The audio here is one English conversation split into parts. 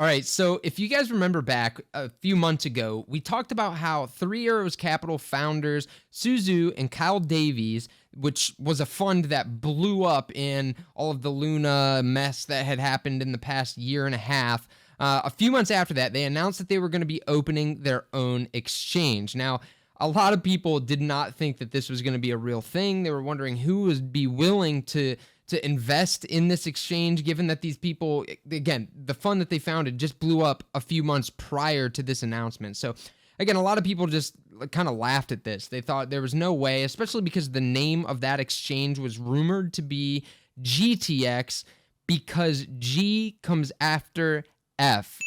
All right, so if you guys remember back a few months ago, we talked about how Three Arrows Capital founders Zhu and Kyle Davies, which was a fund that blew up in all of the Luna mess that had happened in the past year and a half. A few months after that, they announced that they were going to be opening their own exchange. Now, a lot of people did not think that this was going to be a real thing. They were wondering who would be willing to invest in this exchange, given that these people, again, the fund that they founded just blew up a few months prior to this announcement. So again, a lot of people just kind of laughed at this. They thought there was no way, especially because the name of that exchange was rumored to be GTX, because G comes after F,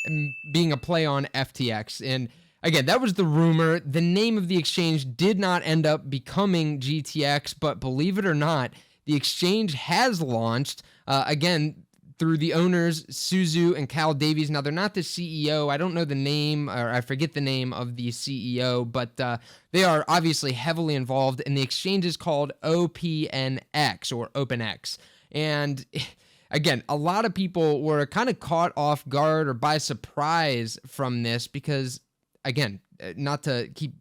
being a play on FTX. And again, that was the rumor. The name of the exchange did not end up becoming GTX, but believe it or not, the exchange has launched, again, through the owners, Zhu and Kyle Davies. Now, they're not the CEO. I don't know the name, or I forget the name of the CEO, but they are obviously heavily involved, and the exchange is called OPNX, or OpenX. And again, a lot of people were kind of caught off guard or by surprise from this because, again, not to keep,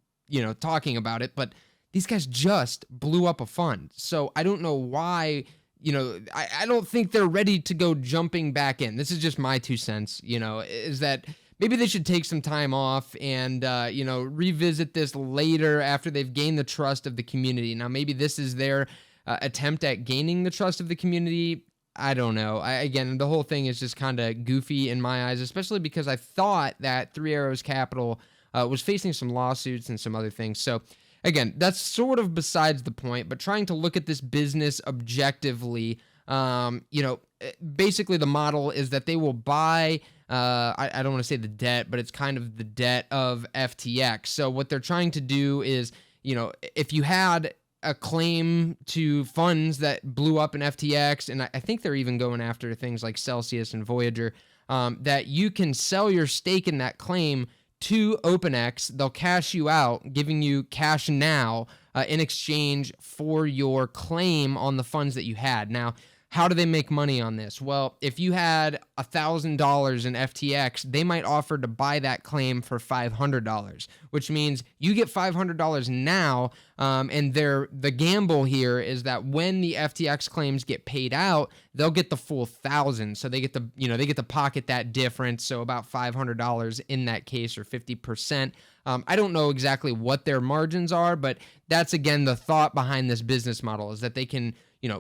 talking about it, but these guys just blew up a fund. So I don't know why, I don't think they're ready to go jumping back in. This is just my 2 cents, is that maybe they should take some time off and, revisit this later after they've gained the trust of the community. Now, maybe this is their attempt at gaining the trust of the community. I don't know. Again, the whole thing is just kind of goofy in my eyes, especially because I thought that Three Arrows Capital was facing some lawsuits and some other things. So again, that's sort of besides the point, but trying to look at this business objectively, basically the model is that they will buy, I don't want to say the debt, but it's kind of the debt of FTX. So what they're trying to do is, if you had a claim to funds that blew up in FTX, and I think they're even going after things like Celsius and Voyager, that you can sell your stake in that claim to OpenX. They'll cash you out, giving you cash now in exchange for your claim on the funds that you had. Now, how do they make money on this? Well, if you had $1,000 in FTX, they might offer to buy that claim for $500, which means you get $500 now. And the gamble here is that when the FTX claims get paid out, they'll get the full 1,000. So they get to pocket that difference. So about $500 in that case, or 50%. I don't know exactly what their margins are, but that's again the thought behind this business model, is that they can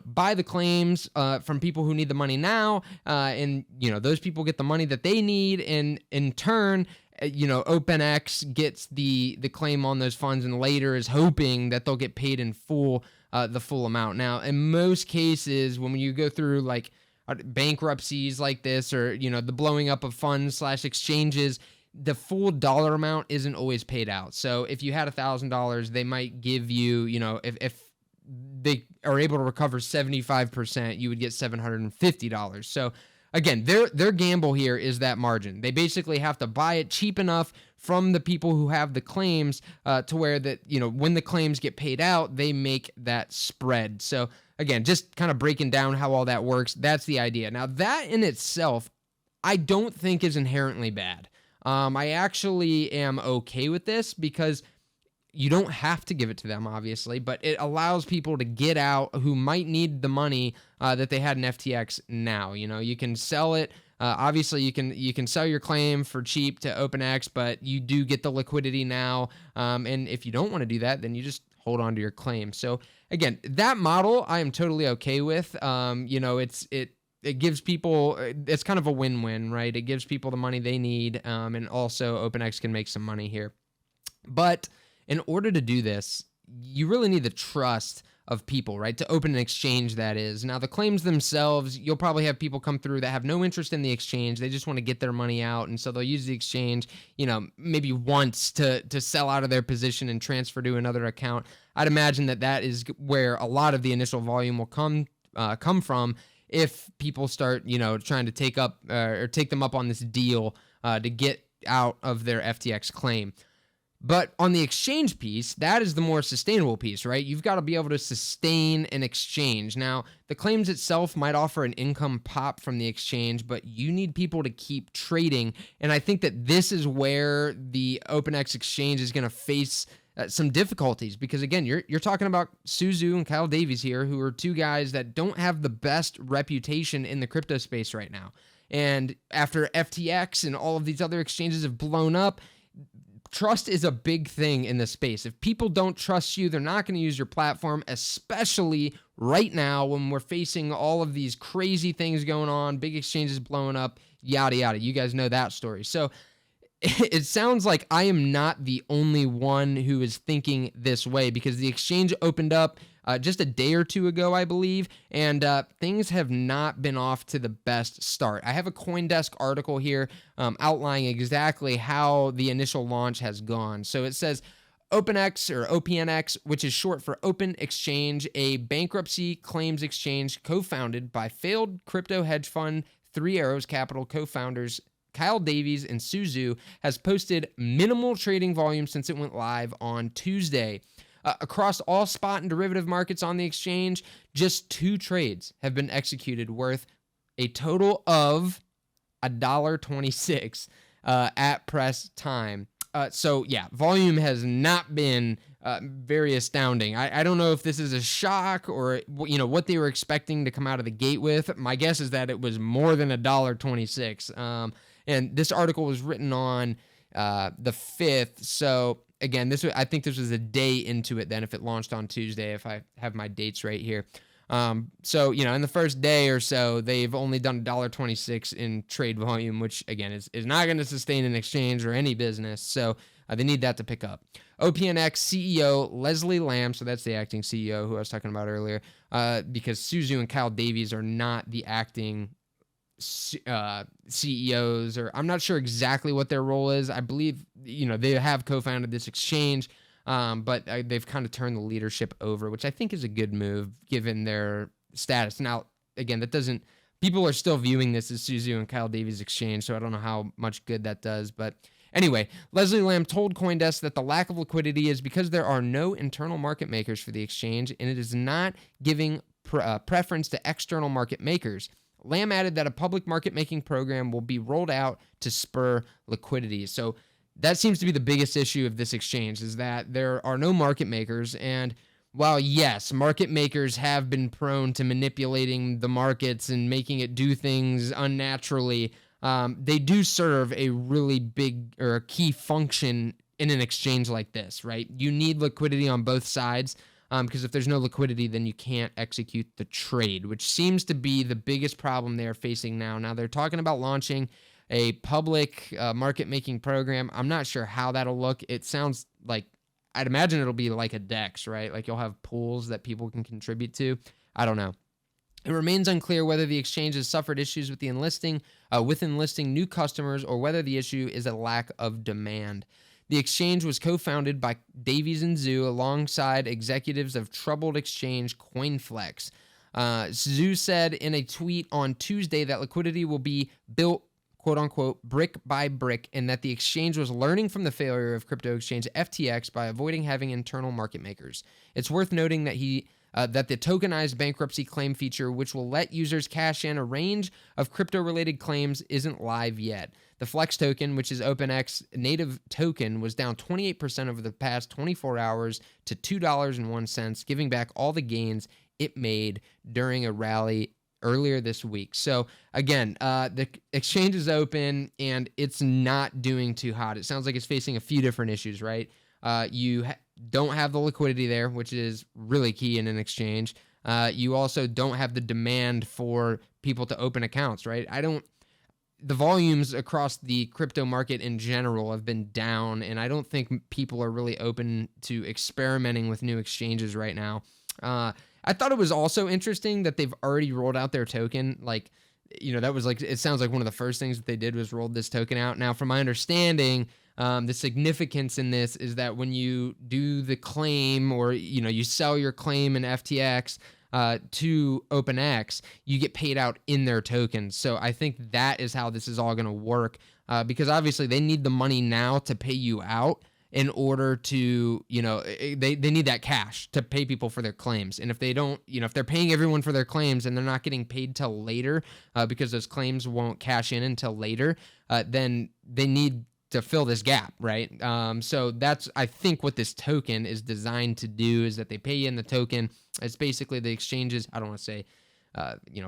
buy the claims from people who need the money now, and those people get the money that they need, and in turn, OpenX gets the claim on those funds, and later is hoping that they'll get paid in full, the full amount. Now, in most cases, when you go through like bankruptcies like this, or the blowing up of funds / exchanges, the full dollar amount isn't always paid out. So if you had $1,000, they might give you, if they are able to recover 75%, you would get $750. So again, their gamble here is that margin. They basically have to buy it cheap enough from the people who have the claims to where that, when the claims get paid out, they make that spread. So again, just kind of breaking down how all that works, that's the idea. Now, that in itself, I don't think is inherently bad. I actually am okay with this because you don't have to give it to them, obviously, but it allows people to get out who might need the money that they had in FTX now. You can sell it. Obviously, you can sell your claim for cheap to OpenX, but you do get the liquidity now. And if you don't want to do that, then you just hold on to your claim. So again, that model I am totally okay with. It gives people, it's kind of a win-win, right? It gives people the money they need, and also OpenX can make some money here. But in order to do this, you really need the trust of people, right? To open an exchange, that is. Now, the claims themselves, you'll probably have people come through that have no interest in the exchange. They just want to get their money out, and so they'll use the exchange, maybe once to sell out of their position and transfer to another account. I'd imagine that is where a lot of the initial volume will come from, if people start, trying to take them up on this deal to get out of their FTX claim. But on the exchange piece, that is the more sustainable piece, right? You've got to be able to sustain an exchange. Now, the claims itself might offer an income pop from the exchange, but you need people to keep trading. And I think that this is where the OpenX exchange is going to face some difficulties, because again, you're talking about Zhu and Kyle Davies here, who are two guys that don't have the best reputation in the crypto space right now. And after FTX and all of these other exchanges have blown up, trust is a big thing in this space. If people don't trust you, they're not going to use your platform, especially right now when we're facing all of these crazy things going on, big exchanges blowing up, yada, yada. You guys know that story. So it sounds like I am not the only one who is thinking this way, because the exchange opened up just a day or two ago, I believe, and things have not been off to the best start. I have a CoinDesk article here outlining exactly how the initial launch has gone. So it says OpenX, or OPNX, which is short for Open Exchange, a bankruptcy claims exchange co-founded by failed crypto hedge fund Three Arrows Capital co-founders Kyle Davies and Zhu, has posted minimal trading volume since it went live on Tuesday. Across all spot and derivative markets on the exchange, just 2 trades have been executed worth a total of $1.26 at press time. So yeah, volume has not been very astounding. I don't know if this is a shock or what they were expecting to come out of the gate with. My guess is that it was more than $1.26. And this article was written on the 5th. So again, I think this was a day into it then, if it launched on Tuesday, if I have my dates right here. So, in the first day or so, they've only done $1.26 in trade volume, which again is not going to sustain an exchange or any business. So they need that to pick up. OPNX CEO Leslie Lamb, so that's the acting CEO who I was talking about earlier, because Zhu and Kyle Davies are not the acting CEOs, or I'm not sure exactly what their role is. I believe, they have co-founded this exchange, but they've kind of turned the leadership over, which I think is a good move given their status. Now, again, people are still viewing this as Zhu and Kyle Davies exchange, so I don't know how much good that does. But anyway, Leslie Lamb told CoinDesk that the lack of liquidity is because there are no internal market makers for the exchange, and it is not giving preference to external market makers. Lamb added that a public market-making program will be rolled out to spur liquidity. So that seems to be the biggest issue of this exchange, is that there are no market makers. And while, yes, market makers have been prone to manipulating the markets and making it do things unnaturally, they do serve a really big or a key function in an exchange like this, right? You need liquidity on both sides. Because if there's no liquidity, then you can't execute the trade, which seems to be the biggest problem they're facing now. Now, they're talking about launching a public market-making program. I'm not sure how that'll look. It sounds like, I'd imagine it'll be like a DEX, right? Like you'll have pools that people can contribute to. I don't know. It remains unclear whether the exchange has suffered issues with enlisting new customers, or whether the issue is a lack of demand. The exchange was co-founded by Davies and Zhu alongside executives of troubled exchange CoinFlex. Zhu said in a tweet on Tuesday that liquidity will be built, quote-unquote, brick by brick, and that the exchange was learning from the failure of crypto exchange FTX by avoiding having internal market makers. It's worth noting that that the tokenized bankruptcy claim feature, which will let users cash in a range of crypto-related claims, isn't live yet. The Flex token, which is OpenX native token, was down 28% over the past 24 hours to $2.01, giving back all the gains it made during a rally earlier this week. So again, the exchange is open and it's not doing too hot. It sounds like it's facing a few different issues, right? You don't have the liquidity there, which is really key in an exchange. You also don't have the demand for people to open accounts, right? The volumes across the crypto market in general have been down, and I don't think people are really open to experimenting with new exchanges right now. I thought it was also interesting that they've already rolled out their token. Like, that was like, it sounds like one of the first things that they did was roll this token out. Now, from my understanding, the significance in this is that when you do the claim, or, you sell your claim in FTX, to OpenX, you get paid out in their tokens. So I think that is how this is all going to work, because obviously they need the money now to pay you out. in order to, they need that cash to pay people for their claims. And if they don't, if they're paying everyone for their claims and they're not getting paid till later, because those claims won't cash in until later, then they need to fill this gap, right? So that's, I think, what this token is designed to do, is that they pay you in the token. It's basically the exchanges, I don't want to say,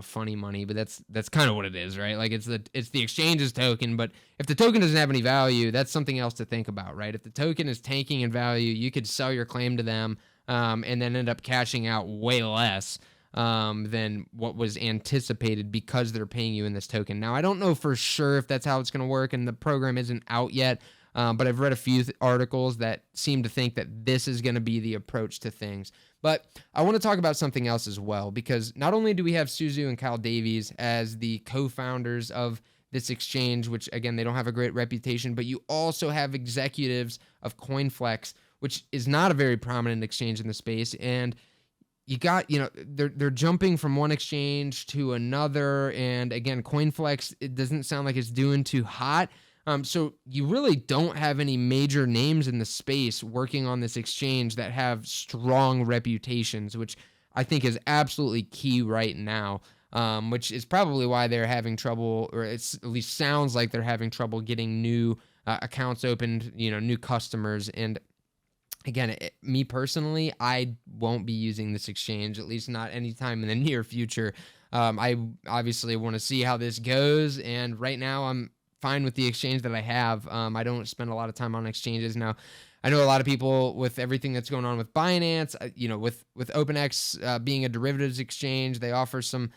funny money, but that's kind of what it is, right? Like it's the exchange's token, but if the token doesn't have any value, that's something else to think about, right? If the token is tanking in value, you could sell your claim to them, and then end up cashing out way less than what was anticipated because they're paying you in this token. Now, I don't know for sure if that's how it's going to work, and the program isn't out yet, but I've read a few articles that seem to think that this is going to be the approach to things. But I want to talk about something else as well, because not only do we have Zhu and Kyle Davies as the co-founders of this exchange, which, again, they don't have a great reputation, but you also have executives of CoinFlex, which is not a very prominent exchange in the space, and you got, they're jumping from one exchange to another, and again, CoinFlex, it doesn't sound like it's doing too hot. So you really don't have any major names in the space working on this exchange that have strong reputations, which I think is absolutely key right now, which is probably why they're having trouble, or it's at least sounds like they're having trouble getting new accounts opened, new customers. And again, me personally, I won't be using this exchange, at least not anytime in the near future. I obviously want to see how this goes, and right now I'm fine with the exchange that I have. I don't spend a lot of time on exchanges. Now, I know a lot of people, with everything that's going on with Binance, with OPNX being a derivatives exchange, they offer some,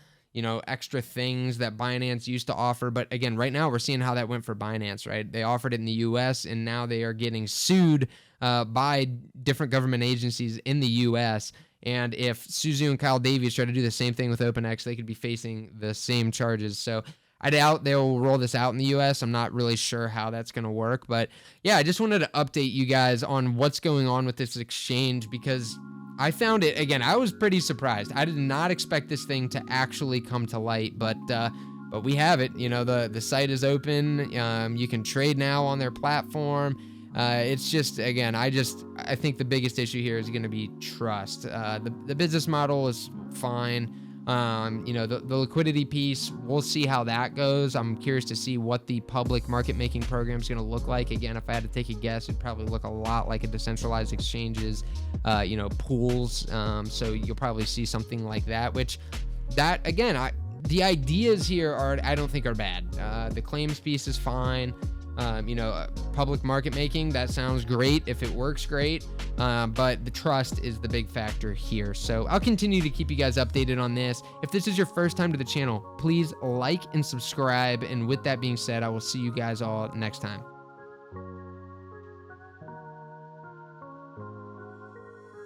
extra things that Binance used to offer. But again, right now we're seeing how that went for Binance, right? They offered it in the US, and now they are getting sued by different government agencies in the US. And if Zhu and Kyle Davies try to do the same thing with OPNX, they could be facing the same charges. So I doubt they'll roll this out in the US. I'm not really sure how that's going to work. But yeah, I just wanted to update you guys on what's going on with this exchange, because I found it, again, I was pretty surprised. I did not expect this thing to actually come to light, but we have it. The site is open. You can trade now on their platform. It's just, again, I think the biggest issue here is going to be trust. The business model is fine. The liquidity piece, we'll see how that goes. I'm curious to see what the public market making program is going to look like. Again, if I had to take a guess, it'd probably look a lot like a decentralized exchanges, pools. So you'll probably see something like that, the ideas here I don't think are bad. The claims piece is fine. Public market making, that sounds great if it works great, but the trust is the big factor here. So I'll continue to keep you guys updated on this. If this is your first time to the channel, please like and subscribe. And with that being said, I will see you guys all next time.